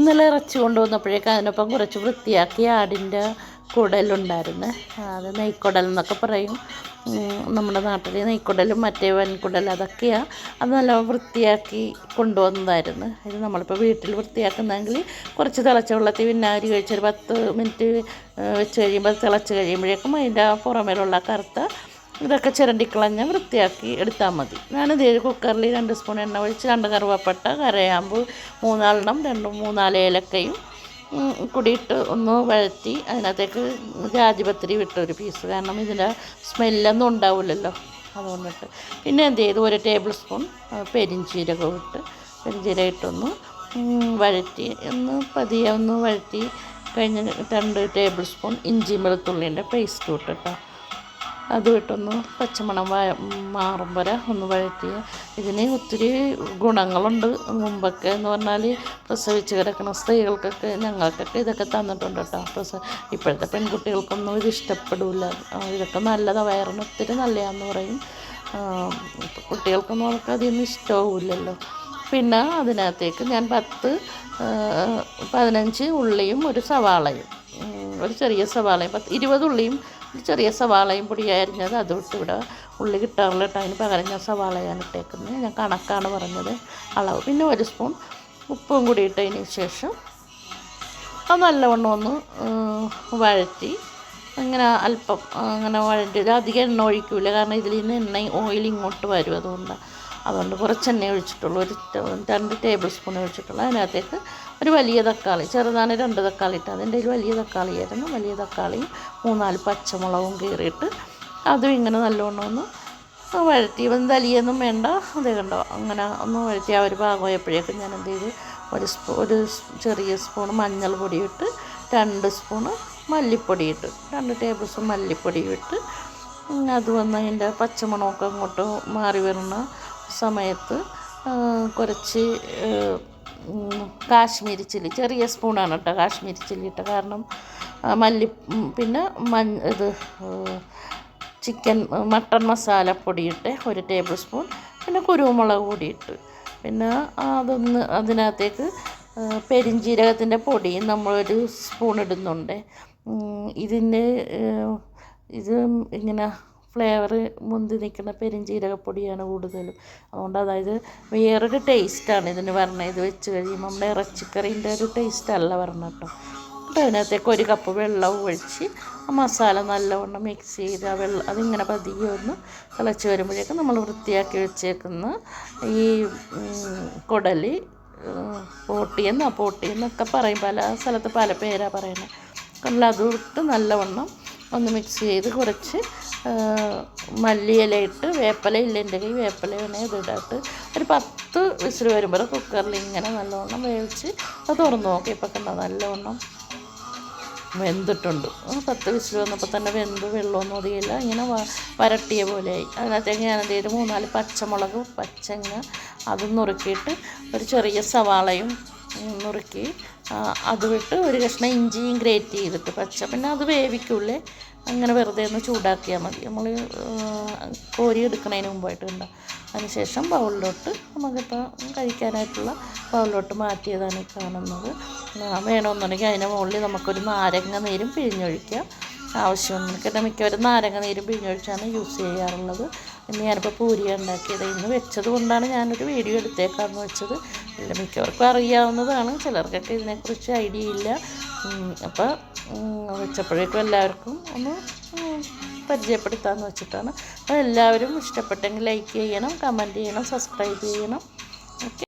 ഇന്നലെ ഇറച്ചി കൊണ്ടുവന്നപ്പോഴേക്കും അതിനൊപ്പം കുറച്ച് വൃത്തിയാക്കി ആടിൻ്റെ കുടലുണ്ടായിരുന്നു. അത് നെയ്ക്കുടൽ എന്നൊക്കെ പറയും നമ്മുടെ നാട്ടിൽ. നെയ്ക്കുടലും മറ്റേ വൻകുടൽ അതൊക്കെയാണ്. അത് നല്ല വൃത്തിയാക്കി കൊണ്ടുവന്നതായിരുന്നു. ഇത് നമ്മളിപ്പോൾ വീട്ടിൽ വൃത്തിയാക്കുന്നെങ്കിൽ കുറച്ച് തിളച്ച വെള്ളത്തിൽ വിനാഗിരി കഴിച്ചൊരു 10 മിനിറ്റ് വെച്ച് കഴിയുമ്പോൾ തിളച്ച് കഴിയുമ്പോഴേക്കും അതിൻ്റെ പുറമേലുള്ള കറുത്ത ഇതൊക്കെ ചിരണ്ടിക്കളഞ്ഞ് വൃത്തിയാക്കി എടുത്താൽ മതി. ഞാനിത് കുക്കറിൽ 2 സ്പൂൺ എണ്ണ ഒഴിച്ച് 2 കറുവപ്പട്ട, കരയാമ്പ് 3 ഏലക്കയും കൂടിയിട്ട് ഒന്ന് വഴറ്റി അതിനകത്തേക്ക് ജാതിപത്രി വിട്ടൊരു പീസ്, കാരണം ഇതിൻ്റെ സ്മെല്ലൊന്നും ഉണ്ടാവില്ലല്ലോ അതുകൊണ്ടിട്ട്. പിന്നെ എന്ത് ചെയ്തു, 1 ടേബിൾ സ്പൂൺ പെരിഞ്ചീരകം ഇട്ടൊന്ന് വഴറ്റി പതിയെ ഒന്ന് വഴറ്റി കഴിഞ്ഞ് 2 ടേബിൾ സ്പൂൺ ഇഞ്ചി വെളുത്തുള്ളിൻ്റെ പേസ്റ്റ് ഇട്ടിട്ടോ അതും ഇട്ടൊന്ന് പച്ചമണം മാറും വരെ ഒന്ന് വഴറ്റി. ഇതിന് ഒത്തിരി ഗുണങ്ങളുണ്ട്. മുമ്പൊക്കെ എന്ന് പറഞ്ഞാൽ പ്രസവിച്ച് കിടക്കുന്ന സ്ത്രീകൾക്കൊക്കെ ഞങ്ങൾക്കൊക്കെ ഇതൊക്കെ തന്നിട്ടുണ്ട് കേട്ടോ. ഇപ്പോഴത്തെ പെൺകുട്ടികൾക്കൊന്നും ഇത് ഇഷ്ടപ്പെടില്ല. ഇതൊക്കെ നല്ലതാണ്, വയറിന് ഒത്തിരി നല്ലതാണെന്ന് പറയും. കുട്ടികൾക്കൊന്നും അവർക്ക് അതൊന്നും ഇഷ്ടവുമില്ലല്ലോ. പിന്നെ അതിനകത്തേക്ക് ഞാൻ 15 ഉള്ളിയും ഒരു സവാളയും, ഒരു ചെറിയ സവാളയും 20 ഉള്ളിയും ചെറിയ സവാളയും പൊടിയരിഞ്ഞത് അതും ഇട്ട്. ഇവിടെ ഉള്ളി കിട്ടാറില്ല കേട്ടോ, അതിന് പകരം ഞാൻ സവാളയാണ് ഇട്ടേക്കുന്നത്. ഞാൻ കണക്കാണ് പറഞ്ഞത് അളവ്. പിന്നെ 1 സ്പൂൺ ഉപ്പും കൂടി ഇട്ടതിന് ശേഷം അത് നല്ലവണ്ണം ഒന്ന് വഴറ്റി അങ്ങനെ അല്പം അങ്ങനെ വഴറ്റി. അധികം എണ്ണ ഒഴിക്കില്ല, കാരണം ഇതിൽ നിന്ന് ഓയിൽ ഇങ്ങോട്ട് വരും. അതുകൊണ്ട് കുറച്ച് എണ്ണ ഒഴിച്ചിട്ടുള്ളൂ. 2 ടേബിൾ സ്പൂൺ ഒഴിച്ചിട്ടുള്ളൂ. അതിനകത്തേക്ക് ഒരു വലിയ തക്കാളി, ചെറുതാണ് 2 തക്കാളി ഇട്ട്, അതിൻ്റെ വലിയ തക്കാളിയായിരുന്നു. വലിയ തക്കാളിയും 3-4 പച്ചമുളകും കീറിയിട്ട് അതും ഇങ്ങനെ നല്ലോണം ഒന്ന് വഴറ്റി. വലിയൊന്നും വേണ്ട, അതേ കണ്ടോ അങ്ങനെ ഒന്ന് വഴറ്റി. ആ ഒരു ഭാഗമായപ്പോഴേക്കും ഞാൻ എന്ത് ചെയ്തു, ഒരു ചെറിയ സ്പൂൺ മഞ്ഞൾ പൊടി ഇട്ട് 2 സ്പൂണ് മല്ലിപ്പൊടി ഇട്ട്, 2 ടേബിൾ സ്പൂൺ മല്ലിപ്പൊടി ഇട്ട് അത് വന്ന് അതിൻ്റെ പച്ചമണമൊക്കെ അങ്ങോട്ട് മാറി വരുന്ന സമയത്ത് കുറച്ച് കാശ്മീരി ചില്ലി, ചെറിയ സ്പൂണാണ് കേട്ടോ കാശ്മീരി ചില്ലി ഇട്ട, കാരണം പിന്നെ മട്ടൺ മസാലപ്പൊടി ഇട്ട് 1 ടേബിൾ സ്പൂൺ, പിന്നെ കുരുമുളക് പൊടി ഇട്ട്, പിന്നെ അതിനകത്തേക്ക് പെരിഞ്ജീരകത്തിൻ്റെ പൊടിയും നമ്മളൊരു സ്പൂൺ ഇടുന്നുണ്ട്. ഇത് ഇങ്ങനെ ഫ്ലേവർ മുന്തി നിൽക്കുന്ന പെരിഞ്ജീരകപ്പൊടിയാണ് കൂടുതലും. അതുകൊണ്ട് അതായത് വേറൊരു ടേസ്റ്റാണ് ഇതിന് വരണത്. ഇത് വെച്ച് കഴിയുമ്പോൾ നമ്മുടെ ഇറച്ചിക്കറീൻ്റെ ഒരു ടേസ്റ്റല്ല വരണം കേട്ടോ. അപ്പോൾ അതിനകത്തേക്ക് 1 കപ്പ് വെള്ളം ഒഴിച്ച് ആ മസാല നല്ലവണ്ണം മിക്സ് ചെയ്ത് അതിങ്ങനെ പതിയെ ഒന്ന് തിളച്ച് വരുമ്പോഴേക്കും നമ്മൾ വൃത്തിയാക്കി വെച്ചേക്കുന്ന ഈ കുടലി, പോട്ടിയെന്നൊക്കെ പറയും, പല സ്ഥലത്ത് പല പേരാണ് പറയുന്നത്. അതും ഇട്ട് നല്ലവണ്ണം ഒന്ന് മിക്സ് ചെയ്ത് കുറച്ച് മല്ലിയില ഇട്ട്, വേപ്പില ഇല്ല എൻ്റെ കയ്യിൽ, വേപ്പില വേണേൽ ഇതിടാട്ട് ഒരു 10 വിസിൽ വരുമ്പോൾ കുക്കറിൽ ഇങ്ങനെ നല്ലവണ്ണം വേവിച്ച് അത് തുറന്ന് നോക്കി. ഇപ്പം കണ്ടോ നല്ലവണ്ണം വെന്തിട്ടുണ്ട്. 10 വിസിൽ വന്നപ്പോൾ തന്നെ വെള്ളമൊന്നും ഒതുകില്ല, ഇങ്ങനെ വരട്ടിയ പോലെയായി. അതിനകത്തേക്ക് ഞാൻ എന്ത് ചെയ്തു, 3-4 പച്ചമുളക് പച്ചങ്ങ അതും നുറുക്കിയിട്ട് ഒരു ചെറിയ സവാളയും നുറുക്കി അത് വിട്ട് 1 കഷ്ണം ഇഞ്ചിയും ഗ്രേറ്റ് ചെയ്തിട്ട് പിന്നെ അത് വേവിക്കൂലേ, അങ്ങനെ വെറുതെ ഒന്ന് ചൂടാക്കിയാൽ മതി. നമ്മൾ കോരി എടുക്കുന്നതിന് മുമ്പായിട്ട് ഉണ്ടാകും. അതിനുശേഷം ബൗളിലോട്ട് നമുക്കിപ്പോൾ കഴിക്കാനായിട്ടുള്ള ബൗളിലോട്ട് മാറ്റിയതാണ് ഈ കാണുന്നത്. വേണമെന്നുണ്ടെങ്കിൽ അതിൻ്റെ മുകളിൽ നമുക്കൊരു നാരങ്ങ നീരും പിഴിഞ്ഞൊഴിക്കാം. ആവശ്യമുണ്ടെങ്കിൽ മിക്കവരും നാരങ്ങ നീരും പിഴിഞ്ഞൊഴിച്ചാണ് യൂസ് ചെയ്യാറുള്ളത്. ഇന്ന് ഞാനിപ്പോൾ പൂരിയാണ് ഉണ്ടാക്കിയത്. ഇന്ന് വെച്ചത് കൊണ്ടാണ് ഞാനൊരു വീഡിയോ എടുത്തേക്കാമെന്ന് വെച്ചത്. ഇല്ല, മിക്കവർക്കും അറിയാവുന്നതാണ്, ചിലർക്കൊക്കെ ഇതിനെക്കുറിച്ച് ഐഡിയ ഇല്ല. അപ്പോൾ വെച്ചപ്പോഴേക്കും എല്ലാവർക്കും ഒന്ന് പരിചയപ്പെടുത്താമെന്ന് വെച്ചിട്ടാണ്. അപ്പോൾ എല്ലാവരും ഇഷ്ടപ്പെട്ടെങ്കിൽ ലൈക്ക് ചെയ്യണം, കമൻറ്റ് ചെയ്യണം, സബ്സ്ക്രൈബ് ചെയ്യണം. ഓക്കെ.